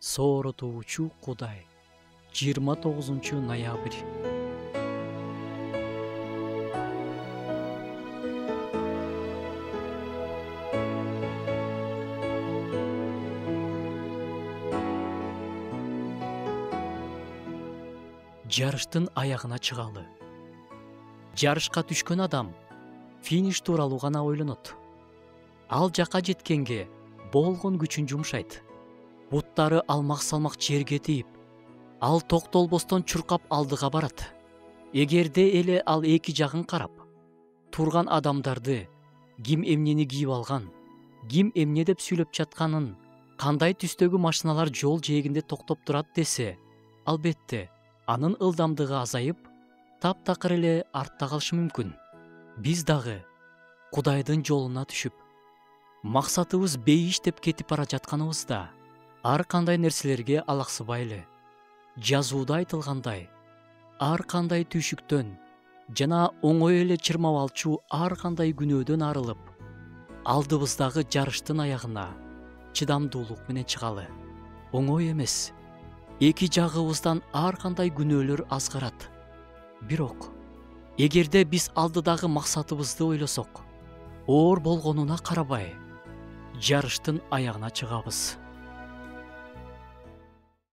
Сооротуучу Кудай. 29 ноябрь. Жарыштын аягына чыгалы. Жарышка түшкөн адам финиш тууралуу гана ойлонот. Ал жака жеткенге болгон күчүн жумшайт. Буттары алмак-салмак жерге тийип, ал токтолбостон чуркап алдыга барат. Эгерде эле ал эки жагын карап, турган адамдарды ким эмнени кийип алган, ким эмне деп сүйлөп жатканын, кандай түстөгү машиналар жол жээгинде токтоп турат десе, албетте анын ылдамдыгы азайып, таптакыр эле артта калышы мүмкүн. Биз дагы Кудайдын жолуна түшүп, максатыбыз бейиш деп кетип бара жатканыбызда, ар кандай нерселерге алаксыбайлы. Жазууда айтылгандай, ар кандай түйшүктөн жана оңой эле чырмап алчу ар кандай күнөөдөн арылып, алдыбыздагы жарыштын аягына чыдамдуулук менен чыгалы. Оңой эмес. Эки жагыбыздан ар кандай күнөөлөр азгарат. Бирок, эгерде биз алдыдагы максатыбызды ойлосок, оор болгонуна карабай, жарыштын аягына чыгабыз.